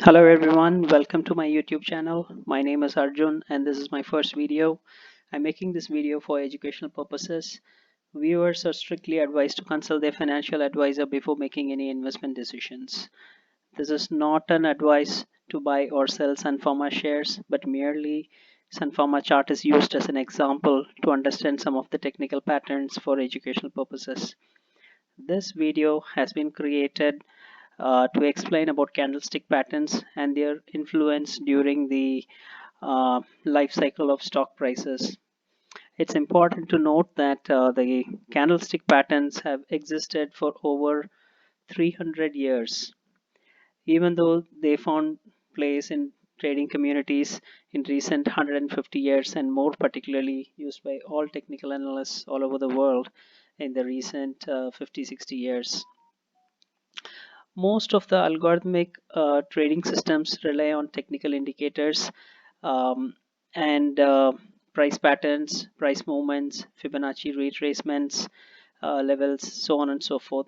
Hello everyone, welcome to my YouTube channel. My name is Arjun and this is my first video. I'm making this video for educational purposes. Viewers are strictly advised to consult their financial advisor before making any investment decisions. This is not an advice to buy or sell Sun Pharma shares, but merely Sun Pharma chart is used as an example to understand some of the technical patterns for educational purposes. This video has been created to explain about candlestick patterns and their influence during the life cycle of stock prices. It's important to note that the candlestick patterns have existed for over 300 years, even though they found place in trading communities in recent 150 years and more particularly used by all technical analysts all over the world in the recent 50-60 years. Most of the algorithmic trading systems rely on technical indicators and price patterns, price movements, Fibonacci retracements, levels, so on and so forth.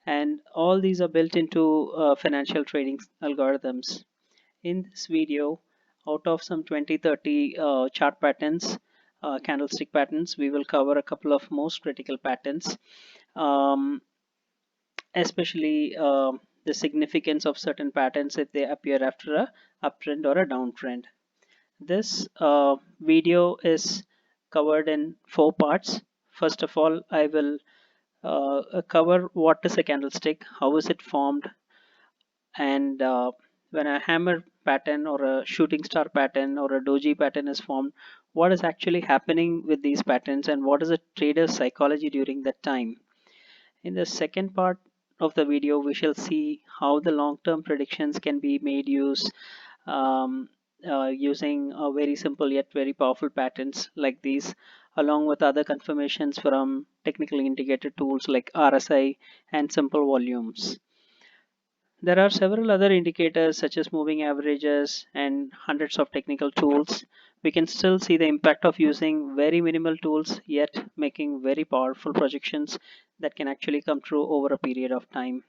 And all these are built into financial trading algorithms. In this video, out of some 20-30 chart patterns, candlestick patterns, we will cover a couple of most critical patterns. Um, Especially the significance of certain patterns if they appear after a uptrend or a downtrend. This video is covered in four parts. First of all, I will cover what is a candlestick, how is it formed, and when a hammer pattern or a shooting star pattern or a doji pattern is formed, what is actually happening with these patterns and what is the trader's psychology during that time. In the second part of the video, we shall see how the long-term predictions can be made um, using very simple yet very powerful patterns like these, along with other confirmations from technically integrated tools like RSI and simple volumes. There are several other indicators such as moving averages and hundreds of technical tools. We can still see the impact of using very minimal tools yet making very powerful projections that can actually come true over a period of time.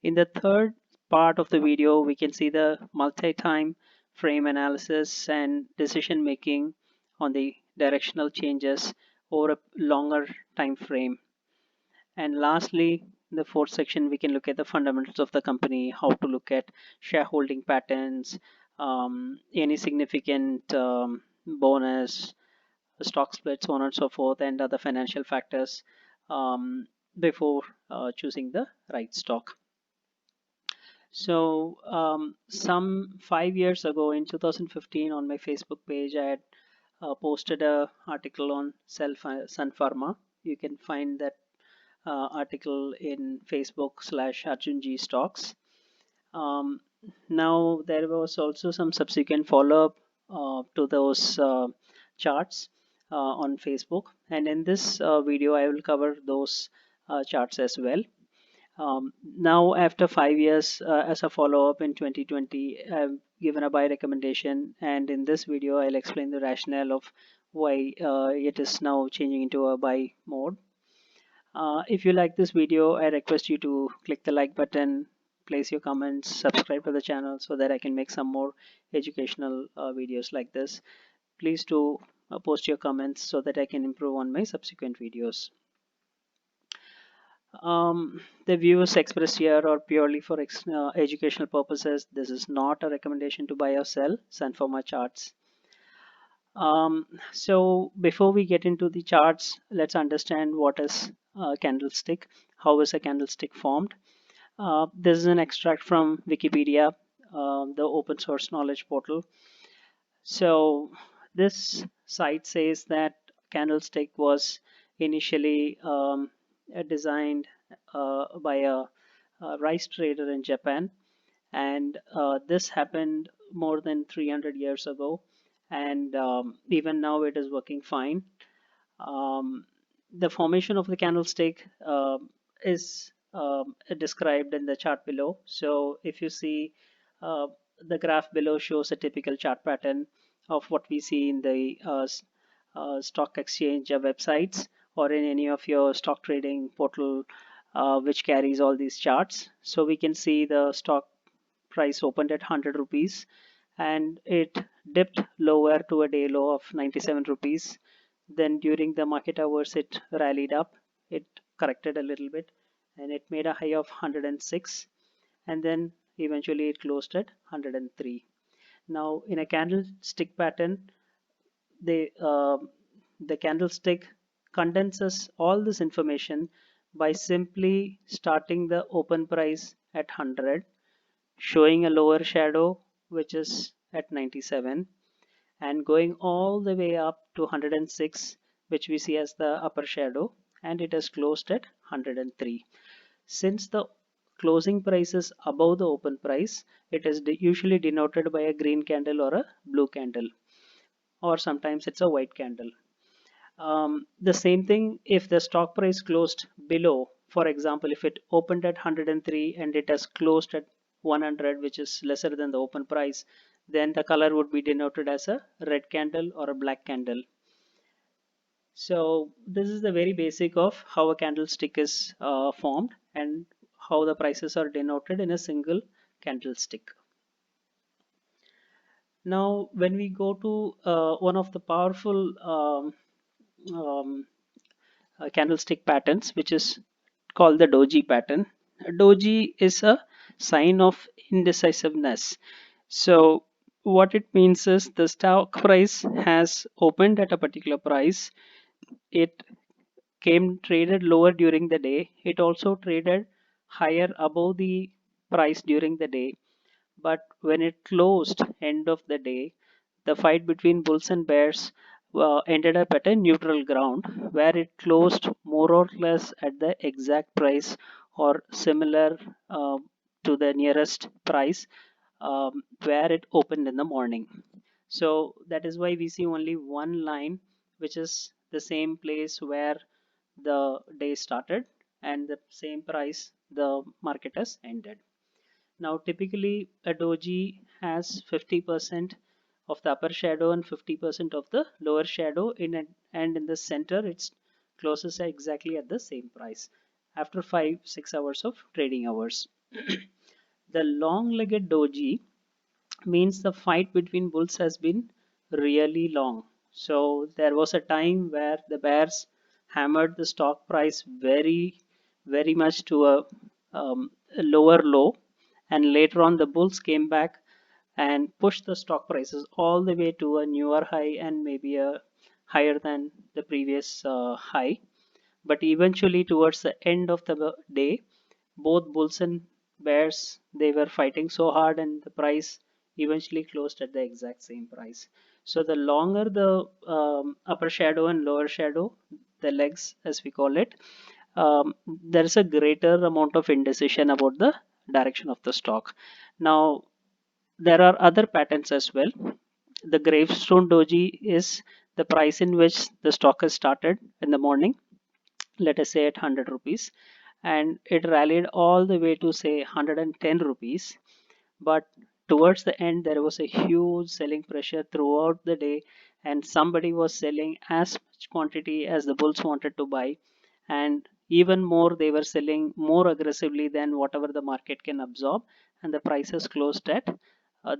In the third part of the video, we can see the multi-time frame analysis and decision making on the directional changes over a longer time frame. And lastly, in the fourth section, we can look at the fundamentals of the company, how to look at shareholding patterns, any significant bonus, stock splits, so on and so forth, and other financial factors before choosing the right stock. So, some 5 years ago in 2015, on my Facebook page, I had posted a article on Sun Pharma. You can find that article in Facebook/Arjun Stocks. Um, Now there was also some subsequent follow-up to those charts on Facebook, and in this video I will cover those charts as well. Now after 5 years, as a follow-up in 2020, I've given a buy recommendation, and in this video I'll explain the rationale of why it is now changing into a buy mode. If you like this video, I request you to click the like button, place your comments, subscribe to the channel so that I can make some more educational videos like this. Please do post your comments so that I can improve on my subsequent videos. The views expressed here are purely for educational purposes. This is not a recommendation to buy or sell Sun Pharma charts. So before we get into the charts, let's understand what is a candlestick. How is a candlestick formed? This is an extract from Wikipedia, the open source knowledge portal. So this site says that candlestick was initially designed by a rice trader in Japan, and this happened more than 300 years ago, and even now it is working fine. Um, the formation of the candlestick is described in the chart below. So if you see, uh, the graph below shows a typical chart pattern of what we see in the stock exchange websites or in any of your stock trading portal which carries all these charts. So we can see the stock price opened at 100 rupees and it dipped lower to a day low of 97 rupees. Then during the market hours, it rallied up, it corrected a little bit, and it made a high of 106, and then eventually it closed at 103. Now, in a candlestick pattern, they the candlestick condenses all this information by simply starting the open price at 100, showing a lower shadow which is at 97, and going all the way up to 106, which we see as the upper shadow, and it has closed at 103. Since the closing price is above the open price, it is usually denoted by a green candle or a blue candle, or sometimes it's a white candle. The same thing if the stock price closed below, for example, if it opened at 103 and it has closed at 100, which is lesser than the open price, then the color would be denoted as a red candle or a black candle. So this is the very basic of how a candlestick is formed and how the prices are denoted in a single candlestick. Now, when we go to one of the powerful um, candlestick patterns, which is called the doji pattern. Doji is a sign of indecisiveness. So what it means is the stock price has opened at a particular price. It came traded lower during the day. It also traded higher above the price during the day. But when it closed end of the day, the fight between bulls and bears ended up at a neutral ground where it closed more or less at the exact price or similar to the nearest price where it opened in the morning. So that is why we see only one line, which is the same place where the day started and the same price the market has ended. Now, typically a doji has 50% of the upper shadow and 50% of the lower shadow in it, and in the center it closes exactly at the same price after 5-6 hours of trading hours. The long-legged doji means the fight between bulls has been really long. So there was a time where the bears hammered the stock price very much to a lower low, and later on the bulls came back and pushed the stock prices all the way to a newer high and maybe a higher than the previous high. But eventually, towards the end of the day, both bulls and bears, they were fighting so hard, and the price eventually closed at the exact same price. So the longer the upper shadow and lower shadow, the legs as we call it, there is a greater amount of indecision about the direction of the stock. Now there are other patterns as well. The gravestone doji is the price in which the stock has started in the morning, let us say at 100 rupees, and it rallied all the way to say 110 rupees. But towards the end there was a huge selling pressure throughout the day, and somebody was selling as much quantity as the bulls wanted to buy, and even more, they were selling more aggressively than whatever the market can absorb, and the prices closed at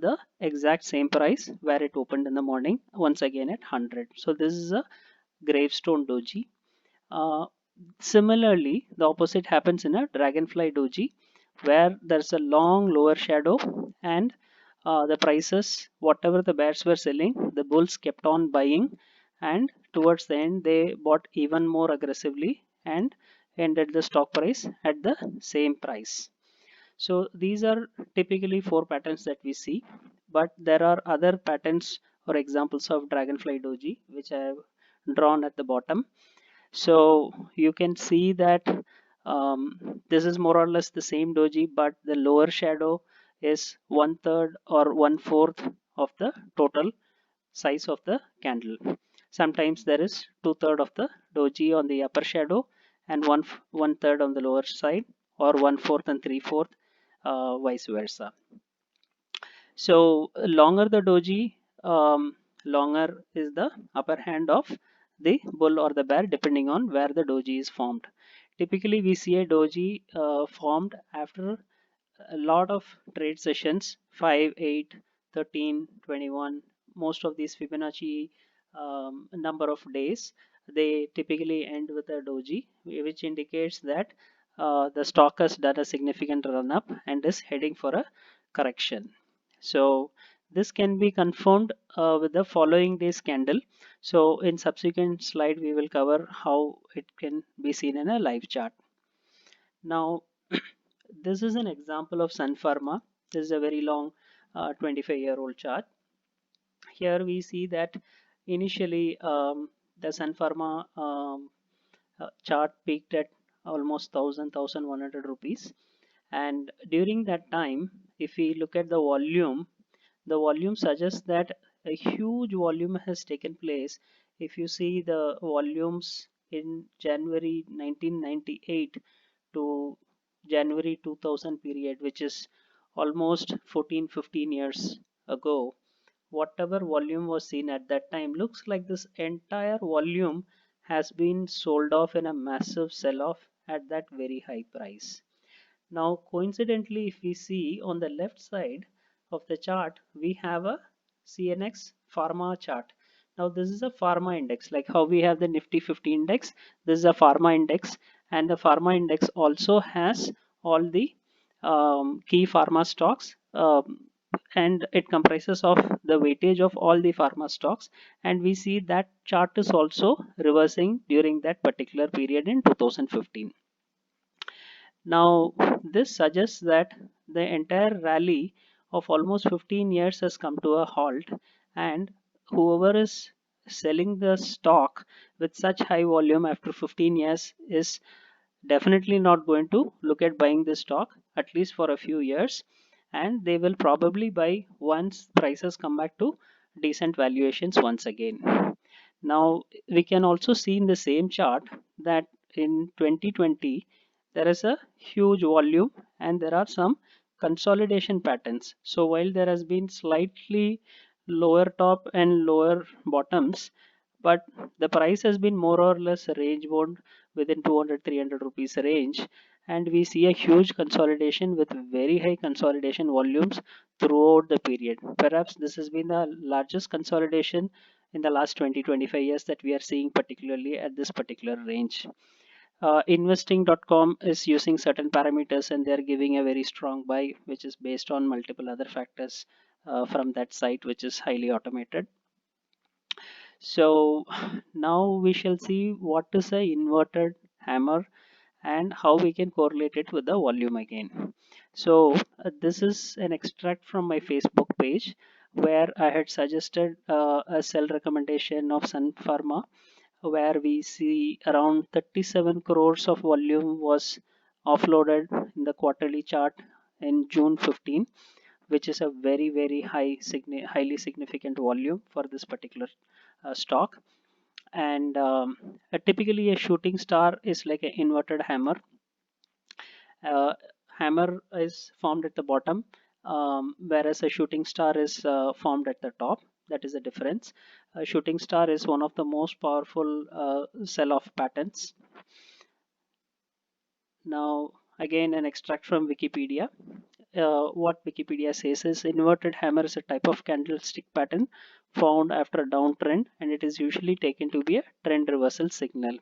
the exact same price where it opened in the morning, once again at 100. So this is a gravestone doji. uh, Similarly, the opposite happens in a dragonfly doji, where there's a long lower shadow, and the prices, whatever the bears were selling, the bulls kept on buying, and towards the end they bought even more aggressively and ended the stock price at the same price. So these are typically four patterns that we see, but there are other patterns or examples of dragonfly doji which I have drawn at the bottom. So you can see that this is more or less the same doji, but the lower shadow is 1/3 or 1/4 of the total size of the candle. Sometimes there is 2/3 of the doji on the upper shadow and 1/3 on the lower side, or 1/4 and 3/4, vice versa. So longer the doji, longer is the upper hand of the bull or the bear, depending on where the doji is formed. Typically, we see a doji formed after a lot of trade sessions, 5, 8, 13, 21. Most of these Fibonacci number of days, they typically end with a doji, which indicates that the stock has done a significant run up and is heading for a correction. So this can be confirmed with the following day's candle. So in subsequent slide, we will cover how it can be seen in a live chart. Now, this is an example of Sun Pharma. This is a very long 25-year-old chart. Here we see that initially the Sun Pharma chart peaked at almost 1100 rupees, and during that time, if we look at the volume suggests that a huge volume has taken place. If you see the volumes in January 1998 to January 2000 period, which is almost 14-15 years ago, whatever volume was seen at that time looks like this entire volume has been sold off in a massive sell off at that very high price. Now, coincidentally, if we see on the left side of the chart, we have a CNX pharma chart. Now, this is a pharma index, like how we have the Nifty 50 index. This is a pharma index, and the pharma index also has all the key pharma stocks, and it comprises of the weightage of all the pharma stocks. And we see that chart is also reversing during that particular period in 2015. Now, this suggests that the entire rally of almost 15 years has come to a halt, and whoever is selling the stock with such high volume after 15 years is definitely not going to look at buying the stock at least for a few years, and they will probably buy once prices come back to decent valuations once again. Now, we can also see in the same chart that in 2020 there is a huge volume and there are some consolidation patterns. So while there has been slightly lower top and lower bottoms, but the price has been more or less range bound within 200-300 rupees range, and we see a huge consolidation with very high consolidation volumes throughout the period. Perhaps this has been the largest consolidation in the last 20-25 years that we are seeing, particularly at this particular range. Investing.com is using certain parameters and they're giving a very strong buy, which is based on multiple other factors from that site, which is highly automated. So now we shall see what is a inverted hammer and how we can correlate it with the volume again. So this is an extract from my Facebook page where I had suggested a sell recommendation of Sun Pharma, where we see around 37 crores of volume was offloaded in the quarterly chart in June 15, which is a very highly significant volume for this particular stock. And typically a shooting star is like an inverted hammer. Hammer is formed at the bottom, whereas a shooting star is formed at the top. That is the difference. A shooting star is one of the most powerful sell-off patterns. Now, again, an extract from Wikipedia. What Wikipedia says is inverted hammer is a type of candlestick pattern found after a downtrend, and it is usually taken to be a trend reversal signal.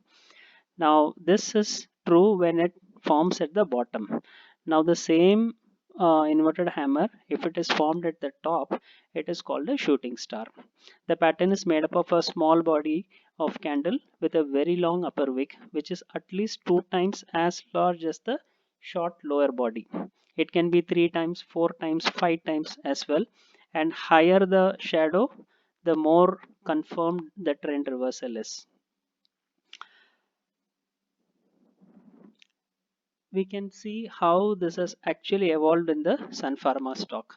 Now, this is true when it forms at the bottom. Now, the same inverted hammer, if it is formed at the top, it is called a shooting star. The pattern is made up of a small body of candle with a very long upper wick, which is at least 2 times as large as the short lower body. It can be 3 times, 4 times, 5 times as well. And higher the shadow, the more confirmed the trend reversal is. We can see how this has actually evolved in the Sun Pharma stock.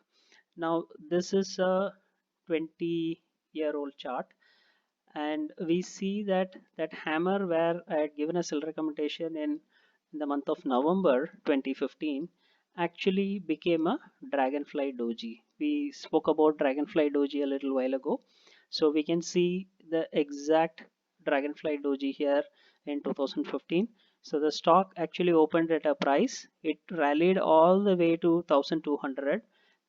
Now, this is a 20-year-old chart, and we see that hammer where I had given a sell recommendation in the month of November 2015 actually became a dragonfly doji. We spoke about dragonfly doji a little while ago, so we can see the exact dragonfly doji here in 2015. So the stock actually opened at a price, it rallied all the way to 1200,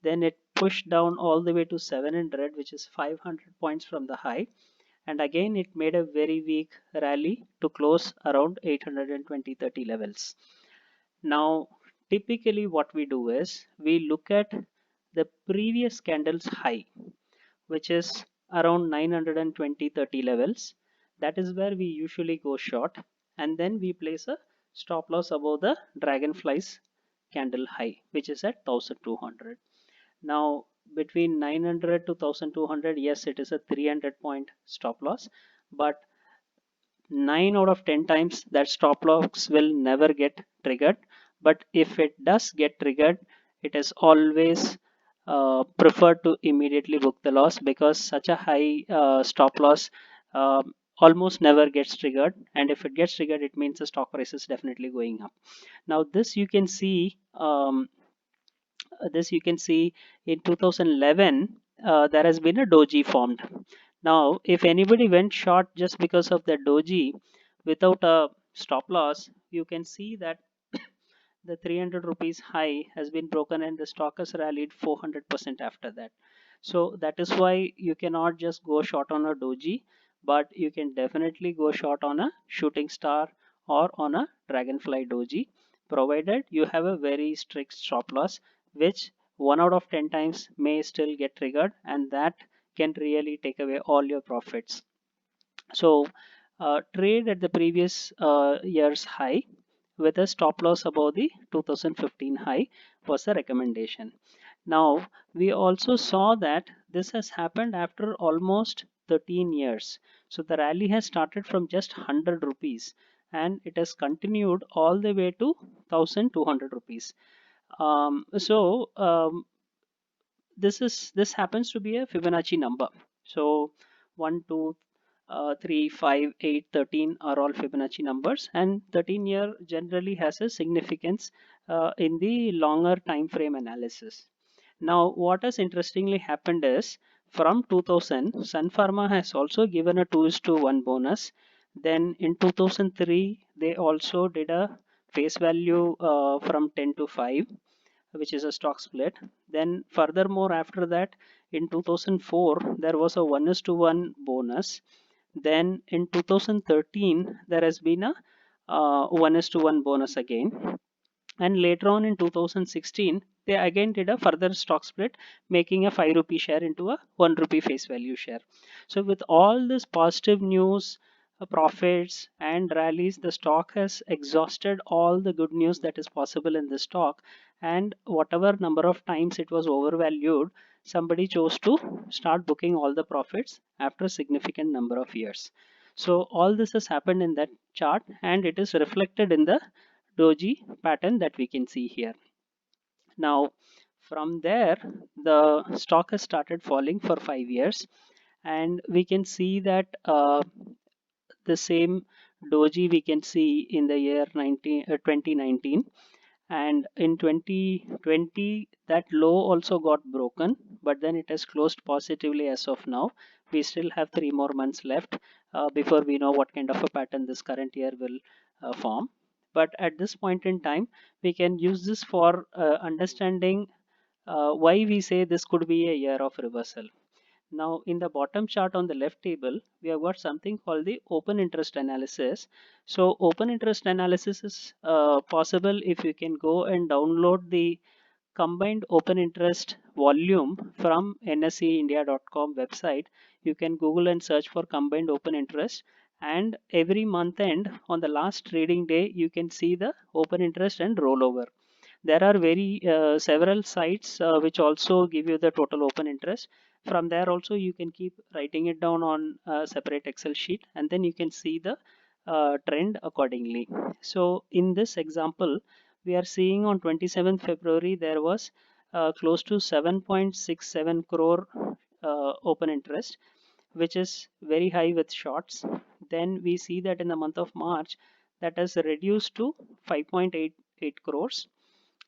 then it pushed down all the way to 700, which is 500 points from the high, and again it made a very weak rally to close around 820-30 levels. Now typically what we do is we look at the previous candle's high, which is around 920-30 levels. That is where we usually go short, and then we place a stop loss above the dragonfly's candle high, which is at 1200. Now between 900 to 1200, yes, it is a 300 point stop loss, but 9 out of 10 times that stop loss will never get triggered. But if it does get triggered, it is always preferred to immediately book the loss, because such a high stop loss almost never gets triggered, and if it gets triggered, it means the stock price is definitely going up. Now this you can see in 2011, there has been a doji formed. Now if anybody went short just because of the doji without a stop loss, you can see that the 300 rupees high has been broken and the stock has rallied 400% after that. So that is why you cannot just go short on a doji, but you can definitely go short on a shooting star or on a dragonfly doji, provided you have a very strict stop loss, which 1 out of 10 times may still get triggered, and that can really take away all your profits. So trade at the previous year's high with a stop loss above the 2015 high was the recommendation. Now we also saw that this has happened after almost 13 years. So the rally has started from just 100 rupees and it has continued all the way to 1200 rupees. This happens to be a Fibonacci number. So 1, 2, 3, 5, 8, 13 are all Fibonacci numbers, and 13 year generally has a significance in the longer time frame analysis. Now what has interestingly happened is from 2000 Sun Pharma has also given a 2:1 bonus. Then in 2003 they also did a face value from 10 to 5, which is a stock split. Then furthermore after that in 2004 there was a 1:1 bonus. Then in 2013 there has been a 1:1 bonus again, and later on in 2016 they again did a further stock split, making a 5 rupee share into a 1 rupee face value share. So with all this positive news, profits and rallies, the stock has exhausted all the good news that is possible in the stock, and whatever number of times it was overvalued, somebody chose to start booking all the profits after a significant number of years. So all this has happened in that chart, and it is reflected in the doji pattern that we can see here. Now from there the stock has started falling for 5 years, and we can see that the same doji we can see in the year 2019, and in 2020 that low also got broken, but then it has closed positively as of now. We still have 3 more months left before we know what kind of a pattern this current year will form. But at this point in time we can use this for understanding why we say this could be a year of reversal. Now in the bottom chart on the left table, we have got something called the open interest analysis. So open interest analysis is possible if you can go and download the combined open interest volume from nseindia.com website. You can Google and search for combined open interest, and every month end on the last trading day you can see the open interest and rollover. There are very several sites which also give you the total open interest. From there also you can keep writing it down on a separate Excel sheet, and then you can see the trend accordingly. So in this example we are seeing on 27th February there was close to 7.67 crore open interest, which is very high with shorts. Then we see that in the month of March that has reduced to 5.88 crores,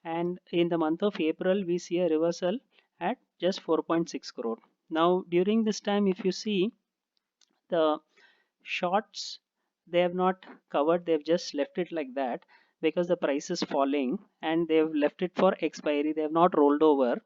and in the month of April we see a reversal at just 4.6 crore. Now during this time if you see the shorts, they have not covered, they've just left it like that because the price is falling, and they've left it for expiry, they have not rolled over.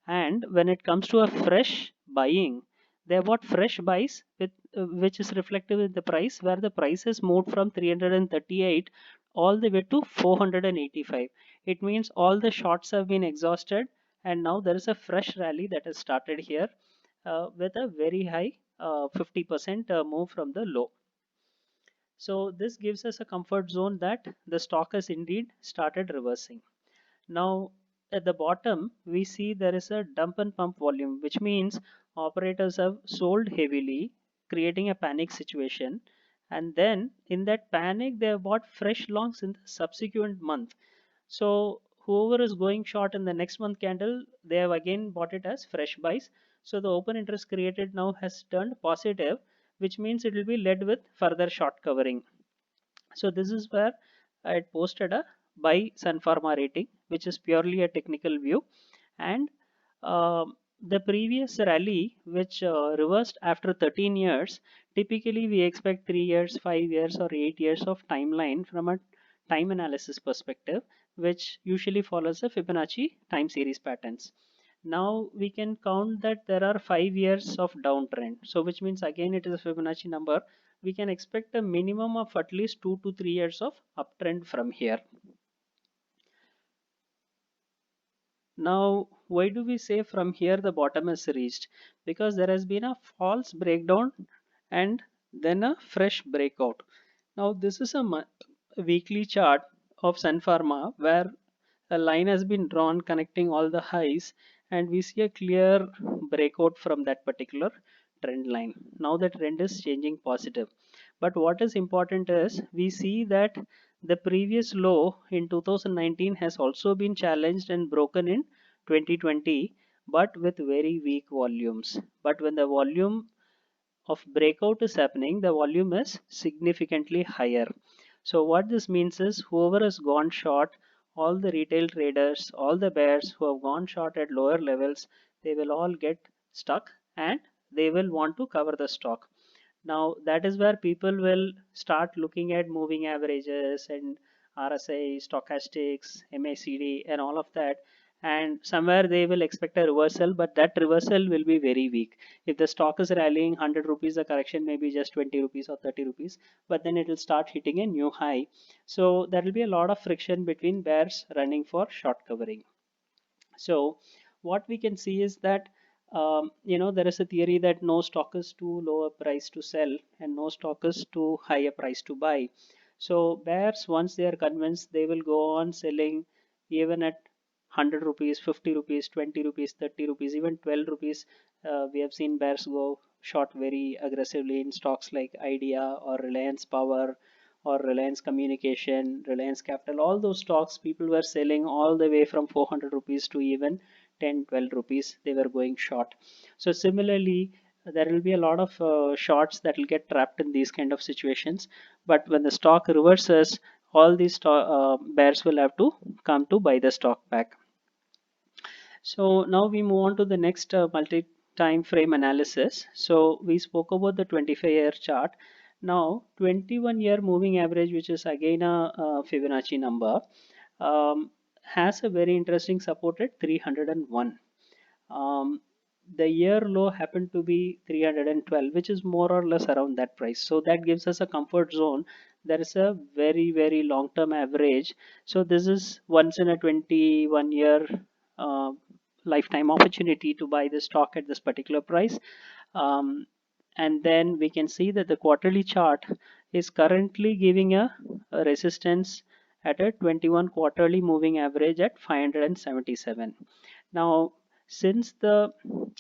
And when it comes to a fresh buying, they have bought fresh buys with which is reflective in the price, where the price has moved from 338 all the way to 485. It means all the shorts have been exhausted, and now there is a fresh rally that has started here with a very high 50% move from the low. So this gives us a comfort zone that the stock has indeed started reversing. Now at the bottom we see there is a dump and pump volume, which means operators have sold heavily, creating a panic situation, and then in that panic they have bought fresh longs in the subsequent month. So whoever is going short in the next month candle, they have again bought it as fresh buys. So the open interest created now has turned positive, which means it will be led with further short covering. So this is where I had posted a buy Sun Pharma rating, which is purely a technical view. And the previous rally, which reversed after 13 years, typically we expect 3 years, 5 years, or 8 years of timeline from a time analysis perspective, which usually follows a Fibonacci time series patterns. Now we can count that there are 5 years of downtrend, so which means again it is a Fibonacci number. We can expect a minimum of at least 2 to 3 years of uptrend from here. Now, why do we say from here the bottom is reached? Because there has been a false breakdown and then a fresh breakout. Now, this is a weekly chart of Sun Pharma where a line has been drawn connecting all the highs, and we see a clear breakout from that particular trend line. Now the trend is changing positive. But what is important is we see that the previous low in 2019 has also been challenged and broken in 2020, but with very weak volumes. But when the volume of breakout is happening, the volume is significantly higher. So what this means is whoever has gone short, all the retail traders, all the bears who have gone short at lower levels, they will all get stuck and they will want to cover the stock. Now that is where people will start looking at moving averages and RSI, stochastics, MACD, and all of that. And somewhere they will expect a reversal, but that reversal will be very weak. If the stock is rallying 100 rupees, the correction may be just 20 rupees or 30 rupees, but then it will start hitting a new high. So there will be a lot of friction between bears running for short covering. So what we can see is that there is a theory that no stock is too low a price to sell and no stock is too high a price to buy. So bears, once they are convinced, they will go on selling even at 100 rupees, 50 rupees, 20 rupees, 30 rupees, even 12 rupees. We have seen bears go short very aggressively in stocks like Idea or Reliance Power or Reliance Communication, Reliance Capital. All those stocks people were selling all the way from 400 rupees to even 10, 12 rupees. They were going short. So similarly, there will be a lot of shorts that will get trapped in these kind of situations. But when the stock reverses, all these bears will have to come to buy the stock back. So now we move on to the next multi-time frame analysis. So we spoke about the 25-year chart. Now 21-year moving average, which is again a Fibonacci number, has a very interesting support at 301. The year low happened to be 312, which is more or less around that price. So that gives us a comfort zone. There is a very, very long-term average. So this is once in a 21-year uh, lifetime opportunity to buy the stock at this particular price. Um, and then we can see that the quarterly chart is currently giving a resistance at a 21 quarterly moving average at 577. Now since the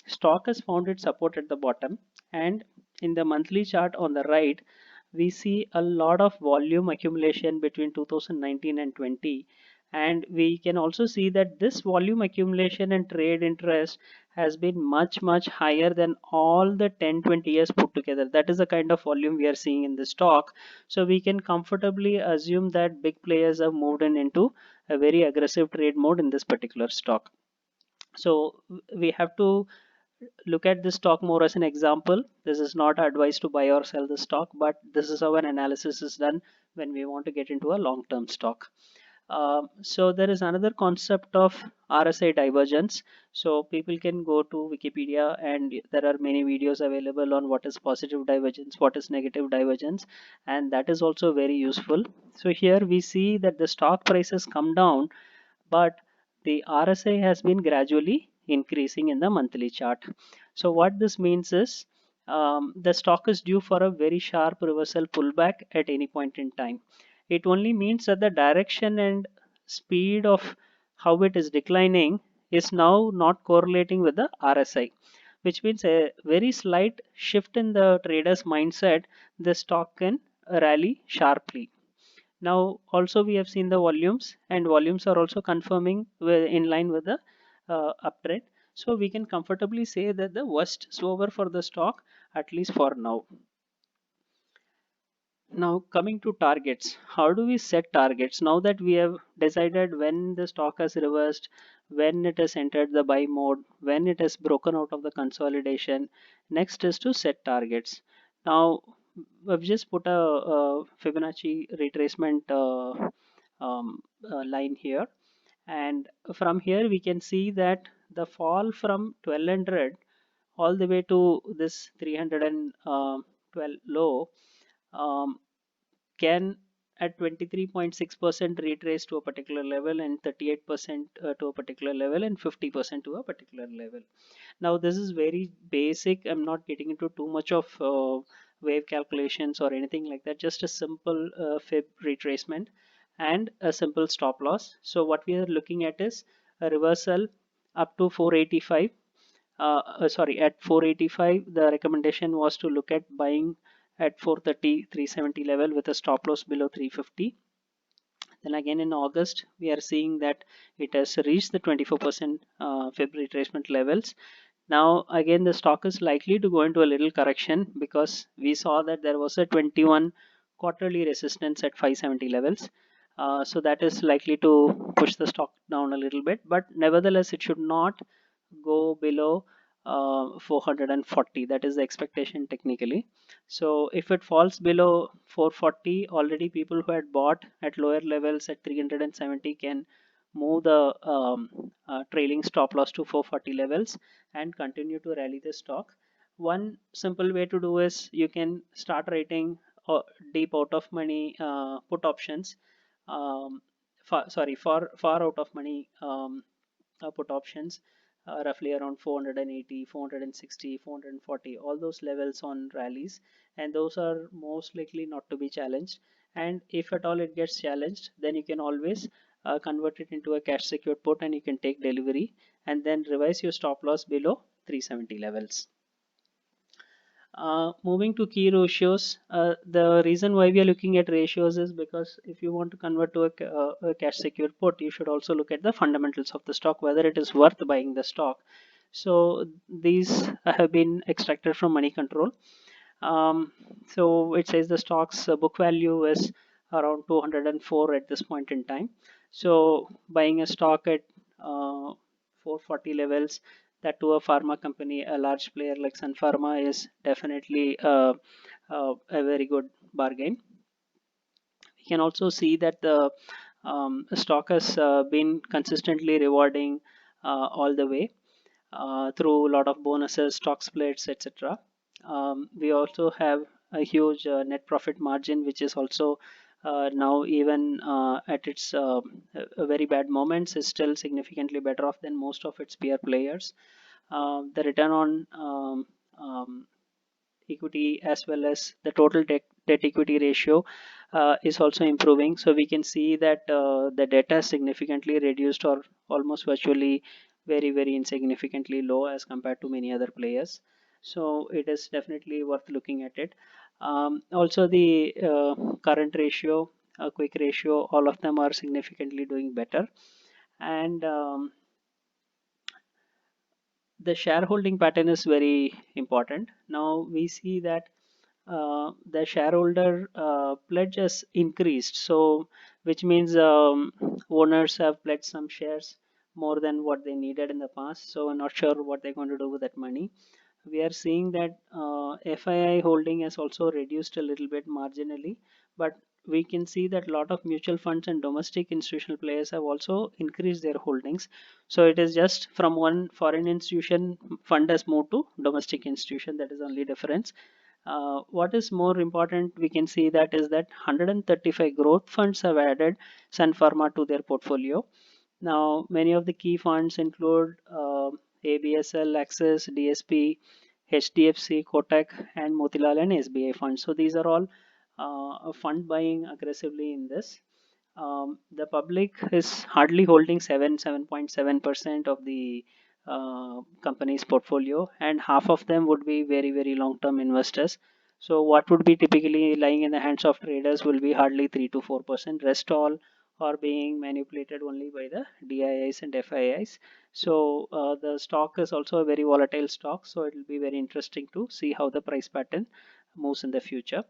stock has found its support at the bottom, and in the monthly chart on the right we see a lot of volume accumulation between 2019 and 20, and we can also see that this volume accumulation and trade interest has been much higher than all the 10-20 years put together. That is the kind of volume we are seeing in the stock. So we can comfortably assume that big players have moved into a very aggressive trade mode in this particular stock. So we have to look at this stock more as an example. This is not advice to buy or sell the stock, but this is how an analysis is done when we want to get into a long-term stock. So there is another concept of RSI divergence. So people can go to Wikipedia and there are many videos available on what is positive divergence, what is negative divergence, and that is also very useful. So here we see that the stock prices come down, but the RSI has been gradually increasing in the monthly chart. So what this means is the stock is due for a very sharp reversal pullback at any point in time. It only means that the direction and speed of how it is declining is now not correlating with the RSI, which means a very slight shift in the trader's mindset, the stock can rally sharply. Now also we have seen the volumes, and volumes are also confirming in line with the uptrend. So we can comfortably say that the worst is over for the stock, at least for now. Now coming to targets, how do we set targets? Now that we have decided when the stock has reversed, when it has entered the buy mode, when it has broken out of the consolidation, next is to set targets. Now I've just put a Fibonacci retracement line here, and from here we can see that the fall from 1200 all the way to this 312 low um, can at 23.6% retrace to a particular level, and 38% to a particular level, and 50% to a particular level. Now this is very basic. I'm not getting into too much of wave calculations or anything like that, just a simple fib retracement and a simple stop loss. So what we are looking at is a reversal up to 485. Sorry, at 485 the recommendation was to look at buying at 430 370 level with a stop loss below 350. Then again in August we are seeing that it has reached the 24% fib retracement levels. Now again the stock is likely to go into a little correction because we saw that there was a 21 quarterly resistance at 570 levels. So that is likely to push the stock down a little bit, but nevertheless it should not go below 440. That is the expectation technically. So if it falls below 440, already people who had bought at lower levels at 370 can move the trailing stop loss to 440 levels and continue to rally the stock. One simple way to do is you can start writing deep out of money put options, far out of money put options, roughly around 480, 460, 440, all those levels on rallies, and those are most likely not to be challenged. And if at all it gets challenged, then you can always convert it into a cash secured put and you can take delivery and then revise your stop loss below 370 levels. Moving to key ratios, the reason why we are looking at ratios is because if you want to convert to a cash secured put, you should also look at the fundamentals of the stock, whether it is worth buying the stock. So these have been extracted from Money Control. So it says the stock's book value is around 204 at this point in time. So buying a stock at 440 levels, that to a pharma company, a large player like Sun Pharma, is definitely a very good bargain. We can also see that the stock has been consistently rewarding all the way through a lot of bonuses, stock splits, etc. We also have a huge net profit margin, which is also now even at its very bad moments is still significantly better off than most of its peer players. The return on equity as well as the total debt equity ratio is also improving. So we can see that the debt has significantly reduced or almost virtually very insignificantly low as compared to many other players. So it is definitely worth looking at it. Also the current ratio, quick ratio, all of them are significantly doing better. And the shareholding pattern is very important. Now we see that the shareholder pledge has increased, so which means owners have pledged some shares more than what they needed in the past. So I'm not sure what they're going to do with that money. We are seeing that FII holding has also reduced a little bit marginally, but we can see that a lot of mutual funds and domestic institutional players have also increased their holdings. So it is just from one foreign institution fund has moved to domestic institution. That is only difference. What is more important, we can see that is that 135 growth funds have added Sun Pharma to their portfolio. Now, many of the key funds include ABSL, Axis, DSP, HDFC, Kotak, and Motilal and SBI funds. So these are all fund buying aggressively in this. The public is hardly holding 7.7% of the company's portfolio, and half of them would be very, very long-term investors. So what would be typically lying in the hands of traders will be hardly 3 to 4%. Rest all are being manipulated only by the DIIs and FIIs. So the stock is also a very volatile stock. So it will be very interesting to see how the price pattern moves in the future.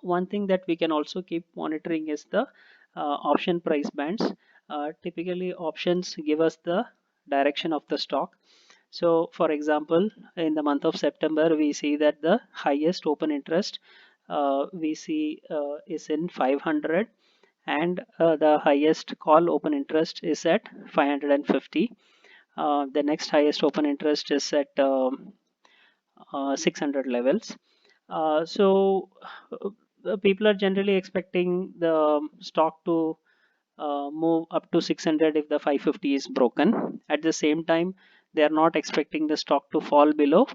One thing that we can also keep monitoring is the option price bands. Typically, options give us the direction of the stock. So, for example, in the month of September, we see that the highest open interest we see is in 500, and the highest call open interest is at 550. The next highest open interest is at 600 levels. People are generally expecting the stock to move up to 600 if the 550 is broken. At the same time, they are not expecting the stock to fall below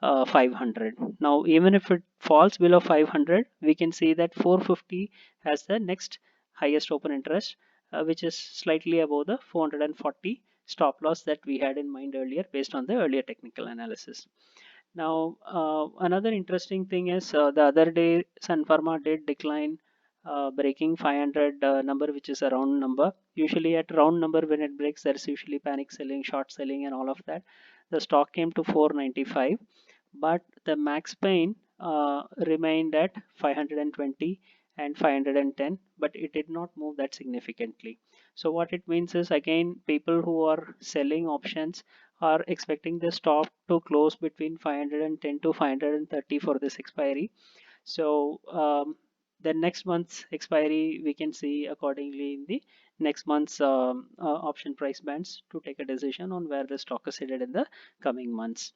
500. Now, even if it falls below 500, we can see that 450 has the next highest open interest, which is slightly above the 440 stop loss that we had in mind earlier based on the earlier technical analysis. Now, another interesting thing is the other day Sun Pharma did decline, breaking 500 number, which is a round number. Usually, at round number, when it breaks, there's usually panic selling, short selling, and all of that. The stock came to 495, but the max pain remained at 520 and 510, but it did not move that significantly. So what it means is, again, people who are selling options are expecting the stock to close between 510 to 530 for this expiry. So the next month's expiry we can see accordingly in the next month's option price bands to take a decision on where the stock is headed in the coming months.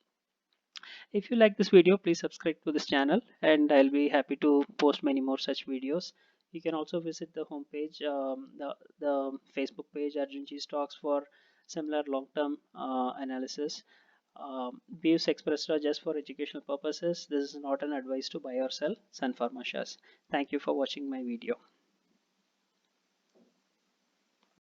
If you like this video, please subscribe to this channel, and I'll be happy to post many more such videos. You can also visit the homepage, the Facebook page Arjunji Stocks for similar long-term analysis. Views expressed are just for educational purposes. This is not an advice to buy or sell Sun Pharma shares. Thank you for watching my video.